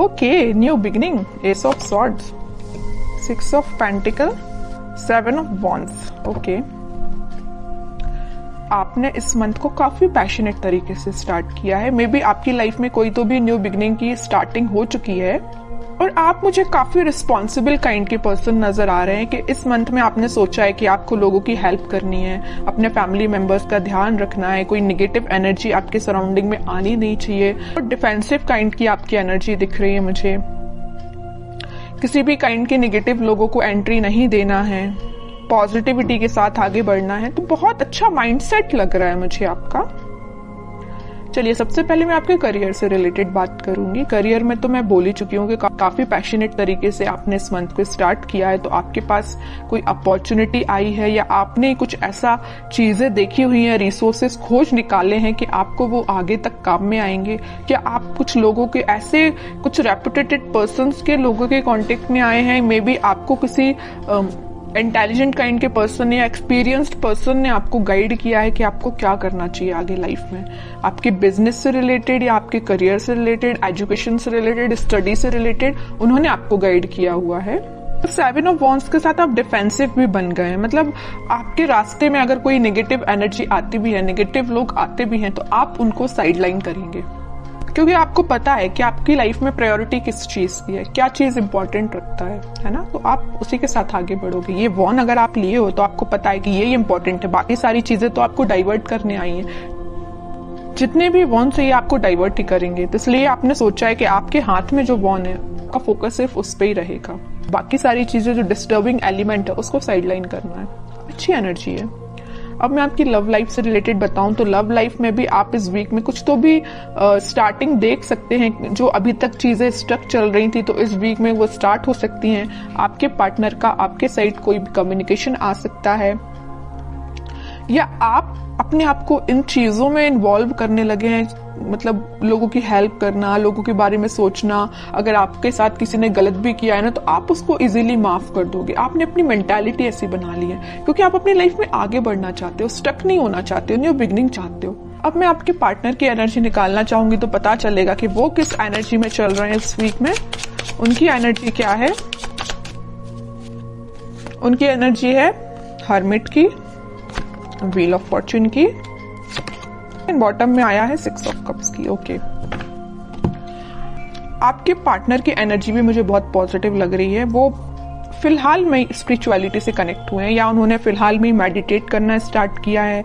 Okay, new beginning, S of swords, 6 of pentacle, 7 of wands. Okay, आपने इस month को काफी पैशनेट तरीके से स्टार्ट किया है। मे बी आपकी लाइफ में कोई तो भी न्यू बिगिनिंग की स्टार्टिंग हो चुकी है और आप मुझे काफी रिस्पॉन्सिबल काइंड के पर्सन नजर आ रहे हैं कि इस मंथ में आपने सोचा है कि आपको लोगों की हेल्प करनी है, अपने फैमिली मेंबर्स का ध्यान रखना है, कोई निगेटिव एनर्जी आपके सराउंडिंग में आनी नहीं चाहिए। और डिफेंसिव काइंड की आपकी एनर्जी दिख रही है मुझे, किसी भी काइंड के निगेटिव लोगों को एंट्री नहीं देना है, पॉजिटिविटी के साथ आगे बढ़ना है। तो बहुत अच्छा माइंडसेट लग रहा है मुझे आपका। चलिए, सबसे पहले मैं आपके करियर से रिलेटेड बात करूंगी। करियर में तो मैं बोल ही चुकी हूँ कि काफी पैशनेट तरीके से आपने इस मंथ को स्टार्ट किया है। तो आपके पास कोई अपॉर्चुनिटी आई है या आपने कुछ ऐसा चीजें देखी हुई हैं, रिसोर्सेस खोज निकाले हैं कि आपको वो आगे तक काम में आएंगे। क्या आप कुछ लोगों के ऐसे कुछ रेपुटेटेड पर्संस के लोगों के कांटेक्ट में आए हैं? मे बी आपको किसी इंटेलिजेंट काइंड के पर्सन या एक्सपीरियंस्ड पर्सन ने आपको गाइड किया है कि आपको क्या करना चाहिए आगे लाइफ में, आपके बिजनेस से रिलेटेड या आपके करियर से रिलेटेड, एजुकेशन से रिलेटेड, स्टडी से रिलेटेड उन्होंने आपको गाइड किया हुआ है। 7 ऑफ वॉन्ड्स के साथ आप डिफेंसिव भी बन गए हैं। मतलब आपके रास्ते में अगर कोई नेगेटिव एनर्जी आती भी है, नेगेटिव लोग आते भी हैं, तो आप उनको साइडलाइन करेंगे क्योंकि आपको पता है कि आपकी लाइफ में प्रायोरिटी किस चीज की है, क्या चीज इंपॉर्टेंट रखता है ना। तो आप उसी के साथ आगे बढ़ोगे। ये वॉन अगर आप लिए हो तो आपको पता है कि ये इंपॉर्टेंट है, बाकी सारी चीजें तो आपको डाइवर्ट करने आई हैं। जितने भी वॉन से ये आपको डाइवर्ट ही करेंगे, तो इसलिए आपने सोचा है कि आपके हाथ में जो वॉन है आपका फोकस सिर्फ उस पर ही रहेगा, बाकी सारी चीजें जो डिस्टर्बिंग एलिमेंट है उसको साइडलाइन करना है। अच्छी एनर्जी है। अब मैं आपकी लव लाइफ से रिलेटेड बताऊं तो लव लाइफ में भी आप इस वीक में कुछ तो भी स्टार्टिंग देख सकते हैं। जो अभी तक चीजें स्टक चल रही थी तो इस वीक में वो स्टार्ट हो सकती हैं। आपके पार्टनर का आपके साइड कोई भी कम्युनिकेशन आ सकता है या आप अपने आप को इन चीजों में इन्वॉल्व करने लगे हैं। मतलब लोगों की हेल्प करना, लोगों के बारे में सोचना। अगर आपके साथ किसी ने गलत भी किया है ना तो आप उसको इजीली माफ कर दोगे। आपने अपनी मेंटालिटी ऐसी बना ली है क्योंकि आप अपनी लाइफ में आगे बढ़ना चाहते हो, स्टक नहीं होना चाहते हो, न्यू बिगिनिंग चाहते हो। अब मैं आपके पार्टनर की एनर्जी निकालना चाहूंगी तो पता चलेगा कि वो किस एनर्जी में चल रहे हैं इस वीक में। उनकी एनर्जी क्या है? उनकी एनर्जी है हर्मिट की, व्हील ऑफ फॉर्च्यून की, बॉटम में आया है 6 ऑफ कप्स की। ओके, आपके पार्टनर की एनर्जी भी मुझे बहुत पॉजिटिव लग रही है। वो फिलहाल में स्पिरिचुअलिटी से कनेक्ट हुए हैं या उन्होंने फिलहाल में मेडिटेट करना स्टार्ट किया है,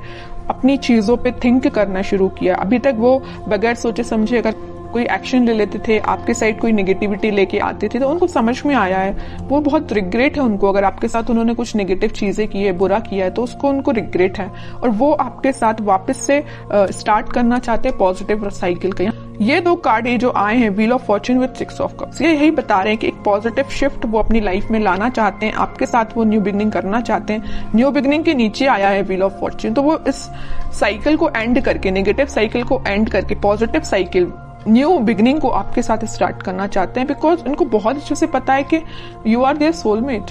अपनी चीजों पे थिंक करना शुरू किया। अभी तक वो बगैर सोचे समझे अगर कोई एक्शन ले लेते थे, आपके साइड कोई नेगेटिविटी लेके आते थे तो उनको समझ में आया है, वो बहुत रिग्रेट है उनको। अगर आपके साथ उन्होंने कुछ नेगेटिव चीजें की है, बुरा किया है तो उसको उनको रिग्रेट है और वो आपके साथ वापस से स्टार्ट करना चाहते हैं पॉजिटिव साइकिल का। ये दो कार्ड ये जो आए हैं, wheel of Fortune with 6 of cups, ये यही बता रहे हैं कि एक पॉजिटिव शिफ्ट वो अपनी लाइफ में लाना चाहते हैं, आपके साथ वो न्यू बिगिनिंग करना चाहते हैं। न्यू बिगिनिंग के नीचे आया है व्हील ऑफ फॉर्च्यून, तो वो इस साइकिल को एंड करके, नेगेटिव साइकिल को एंड करके पॉजिटिव साइकिल, न्यू बिगिनिंग को आपके साथ स्टार्ट करना चाहते हैं। बिकॉज उनको बहुत अच्छे से पता है कि यू आर देयर सोलमेट,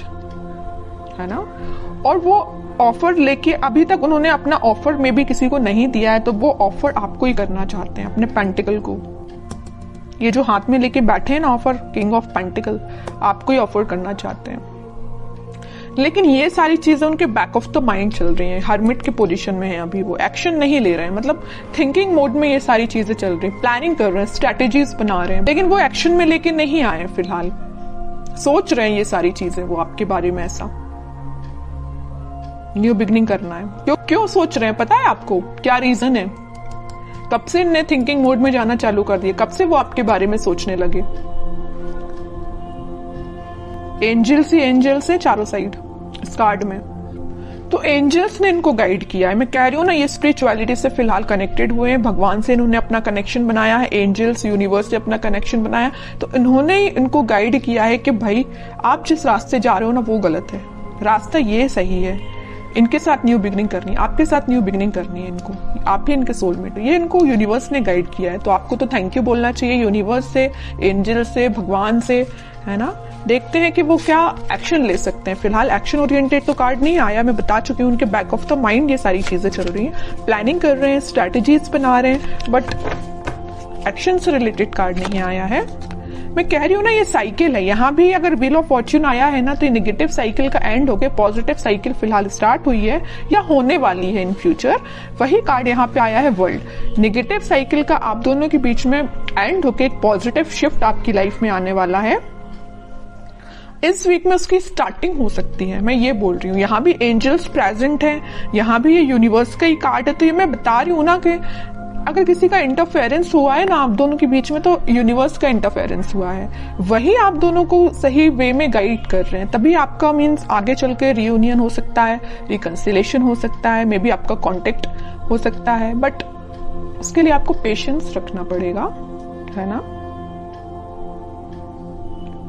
है ना। और वो ऑफर लेके, अभी तक उन्होंने अपना ऑफर में भी किसी को नहीं दिया है तो वो ऑफर आपको ही करना चाहते हैं, अपने पेंटिकल को। ये जो हाथ में लेके बैठे हैं ना ऑफर, किंग ऑफ पेंटिकल, आपको ही ऑफर करना चाहते हैं। लेकिन ये सारी चीजें उनके बैक ऑफ द माइंड चल रही हैं, हर्मिट के पोजीशन में है अभी, वो एक्शन नहीं ले रहे हैं। मतलब थिंकिंग मोड में ये सारी चीजें चल रही हैं, प्लानिंग कर रहे हैं, स्ट्रेटेजीज बना रहे हैं, लेकिन वो एक्शन में लेके नहीं आए फिलहाल। सोच रहे हैं ये सारी चीजें वो आपके बारे में, ऐसा न्यू बिगिनिंग करना है। क्यों सोच रहे हैं पता है आपको? क्या रीजन है? कब से इन्हें थिंकिंग मोड में जाना चालू कर दिया? कब से वो आपके बारे में सोचने लगे? एंजल्स ही एंजल्स है चारों साइड इस कार्ड में, तो एंजल्स ने इनको गाइड किया है। मैं कह रही हूँ ना, ये स्पिरिचुअलिटी से फिलहाल कनेक्टेड हुए हैं, भगवान से इन्होंने अपना कनेक्शन बनाया है, एंजल्स यूनिवर्स से अपना कनेक्शन बनाया, तो इन्होंने इनको गाइड किया है कि भाई आप जिस रास्ते जा रहे हो ना वो गलत है, रास्ता ये सही है। इनके साथ न्यू बिगिनिंग करनी है, आपके साथ न्यू बिगिनिंग करनी है इनको, आप ही इनके सोलमेट हो। ये इनको यूनिवर्स ने गाइड किया है, तो आपको तो थैंक यू बोलना चाहिए यूनिवर्स से, एंजल से, भगवान से, है ना। देखते हैं कि वो क्या एक्शन ले सकते हैं। फिलहाल एक्शन ओरिएंटेड तो कार्ड नहीं आया, मैं बता चुकी हूँ। उनके बैक ऑफ द माइंड ये सारी चीजें चल रही हैं, प्लानिंग कर रहे हैं, स्ट्रेटेजीज बना रहे हैं, बट एक्शन से रिलेटेड कार्ड नहीं आया है। मैं कह रही हूँ ना, ये साइकिल है। यहाँ भी अगर व्हील ऑफ फॉर्च्यून आया है ना, तो ये नेगेटिव साइकिल का एंड होके पॉजिटिव साइकिल फिलहाल स्टार्ट हुई है या होने वाली है इन फ्यूचर। वही कार्ड यहाँ पे आया है वर्ल्ड। नेगेटिव साइकिल का आप दोनों के बीच में एंड होके एक पॉजिटिव शिफ्ट आपकी लाइफ में आने वाला है। इस वीक में उसकी स्टार्टिंग हो सकती है, मैं ये बोल रही हूँ। यहाँ भी एंजल्स प्रेजेंट हैं, यहाँ भी ये यूनिवर्स का ही कार्ड है। तो ये मैं बता रही हूँ ना कि अगर किसी का इंटरफेरेंस हुआ है ना आप दोनों के बीच में, तो यूनिवर्स का इंटरफेरेंस हुआ है, वही आप दोनों को सही वे में गाइड कर रहे हैं। तभी आपका मीन्स आगे चल के रियूनियन हो सकता है, रिकंसिलेशन हो सकता है, मे बी आपका कॉन्टेक्ट हो सकता है, बट उसके लिए आपको पेशेंस रखना पड़ेगा, है ना।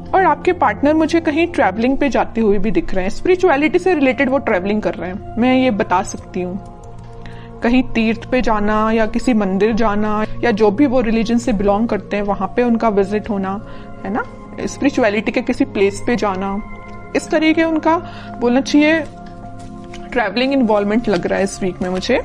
और आपके पार्टनर मुझे कहीं ट्रैवलिंग पे जाते हुए भी दिख रहे हैं। स्पिरिचुअलिटी से रिलेटेड वो ट्रैवलिंग कर रहे हैं, मैं ये बता सकती हूँ। कहीं तीर्थ पे जाना या किसी मंदिर जाना, या जो भी वो रिलीजन से बिलोंग करते हैं वहां पे उनका विजिट होना, है ना। स्पिरिचुअलिटी के किसी प्लेस पे जाना, इस तरीके उनका बोलना चाहिए ट्रैवलिंग इन्वॉल्वमेंट लग रहा है इस वीक में मुझे।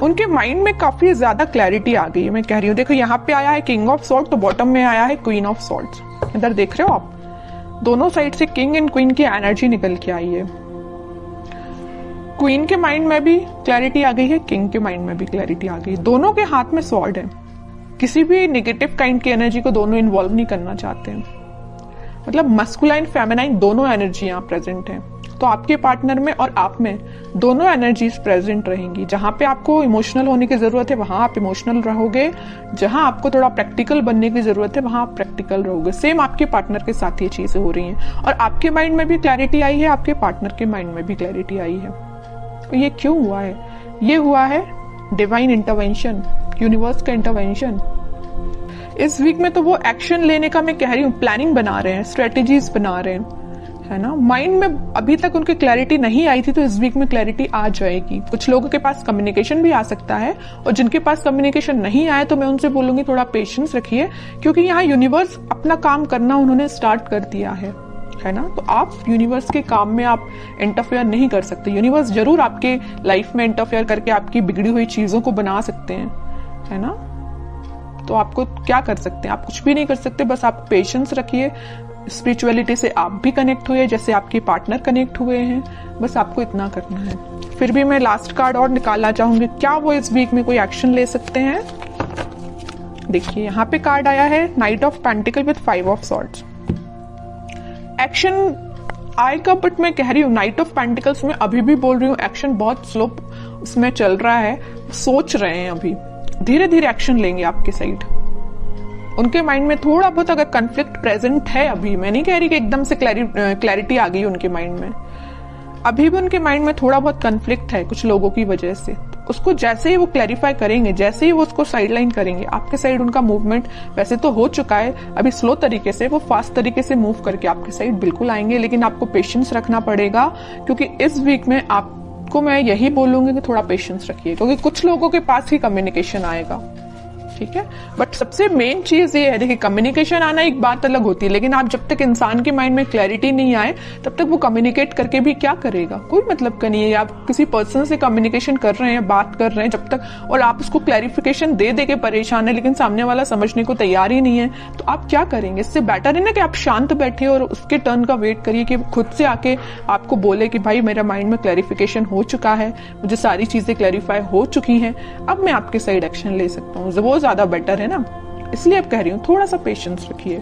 उनके माइंड में काफी ज्यादा क्लैरिटी आ गई है, मैं कह रही हूँ। देखो यहाँ पे आया है किंग ऑफ सॉर्ड, तो बॉटम में आया है क्वीन ऑफ सॉर्ड्स। इधर देख रहे हो आप, दोनों साइड से किंग एंड क्वीन की एनर्जी निकल के आई है। क्वीन के माइंड में भी क्लैरिटी आ गई है, किंग के माइंड में भी क्लैरिटी आ गई। दोनों के हाथ में स्वॉर्ड है। किसी भी नेगेटिव काइंड की एनर्जी को दोनों इन्वॉल्व नहीं करना चाहते हैं। मतलब मस्कुलाइन फेमिनाइन दोनों एनर्जी यहाँ प्रेजेंट है। तो आपके पार्टनर में और आप में दोनों एनर्जीज प्रेजेंट रहेंगी। जहां पे आपको इमोशनल होने की जरूरत है वहां आप इमोशनल रहोगे, जहां आपको थोड़ा प्रैक्टिकल बनने की जरूरत है वहां आप प्रैक्टिकल रहोगे। सेम आपके पार्टनर के साथ ये चीजें हो रही हैं। और आपके माइंड में भी क्लैरिटी आई है, आपके पार्टनर के माइंड में भी क्लैरिटी आई है। तो ये क्यों हुआ है? ये हुआ है डिवाइन इंटरवेंशन, यूनिवर्स का इंटरवेंशन। इस वीक में तो वो एक्शन लेने का मैं कह रही हूँ, प्लानिंग बना रहे हैं, स्ट्रेटेजीज बना रहे हैं, है ना। माइंड में अभी तक उनकी क्लैरिटी नहीं आई थी, तो इस वीक में क्लैरिटी आ जाएगी। कुछ लोगों के पास कम्युनिकेशन भी आ सकता है, और जिनके पास कम्युनिकेशन नहीं आया तो मैं उनसे बोलूंगी थोड़ा पेशेंस रखिए, क्योंकि यहाँ यूनिवर्स अपना काम करना उन्होंने स्टार्ट कर दिया है ना। तो आप यूनिवर्स के काम में आप इंटरफेयर नहीं कर सकते। यूनिवर्स जरूर आपके लाइफ में इंटरफेयर करके आपकी बिगड़ी हुई चीजों को बना सकते हैं, है ना। तो आपको क्या कर सकते हैं? आप कुछ भी नहीं कर सकते, बस आप पेशेंस रखिए। स्पिरिचुअलिटी से आप भी कनेक्ट हुए जैसे आपके पार्टनर कनेक्ट हुए हैं, बस आपको इतना करना है। फिर भी मैं लास्ट कार्ड और निकालना चाहूंगी, क्या वो इस वीक में कोई एक्शन ले सकते हैं। देखिए यहाँ पे कार्ड आया है night of pentacle with 5 of swords. Action आएगा, बट मैं कह रही हूँ नाइट ऑफ पेंटिकल्स में अभी भी बोल रही हूँ एक्शन बहुत स्लो उसमें चल रहा है। सोच रहे हैं, अभी धीरे धीरे एक्शन लेंगे आपके साइड। उनके माइंड में थोड़ा बहुत अगर कन्फ्लिक्ट प्रेजेंट है अभी, मैं नहीं कह रही कि एकदम से क्लैरिटी आ गई उनके माइंड में, अभी भी उनके माइंड में थोड़ा बहुत कन्फ्लिक्ट है कुछ लोगों की वजह से। उसको जैसे ही वो क्लैरिफाई करेंगे, जैसे ही वो उसको साइडलाइन करेंगे, आपके साइड उनका मूवमेंट वैसे तो हो चुका है, अभी स्लो तरीके से, वो फास्ट तरीके से मूव करके आपके साइड बिल्कुल आएंगे। लेकिन आपको पेशेंस रखना पड़ेगा, क्योंकि इस वीक में आपको मैं यही बोलूंगी कि थोड़ा पेशेंस रखिए, क्योंकि कुछ लोगों के पास ही कम्युनिकेशन आएगा, ठीक है। बट सबसे मेन चीज ये है, देखिए कम्युनिकेशन आना एक बात अलग होती है, लेकिन आप जब तक इंसान के माइंड में क्लैरिटी नहीं आए तब तक वो कम्युनिकेट करके भी क्या करेगा, कोई मतलब का नहीं है। आप किसी पर्सन से कम्युनिकेशन कर रहे हैं, बात कर रहे हैं जब तक, और आप उसको क्लैरिफिकेशन दे दे के परेशान है, लेकिन सामने वाला समझने को तैयार ही नहीं है, तो आप क्या करेंगे। इससे बेटर है ना कि आप शांत बैठिए और उसके टर्न का वेट करिए कि खुद से आके आपको बोले कि भाई मेरा माइंड में क्लैरिफिकेशन हो चुका है, मुझे सारी चीजें क्लैरिफाई हो चुकी हैं, अब मैं आपके साइड एक्शन ले सकता हूँ। वो ज्यादा बेटर है ना, इसलिए अब कह रही हूँ थोड़ा सा पेशेंस रखिए।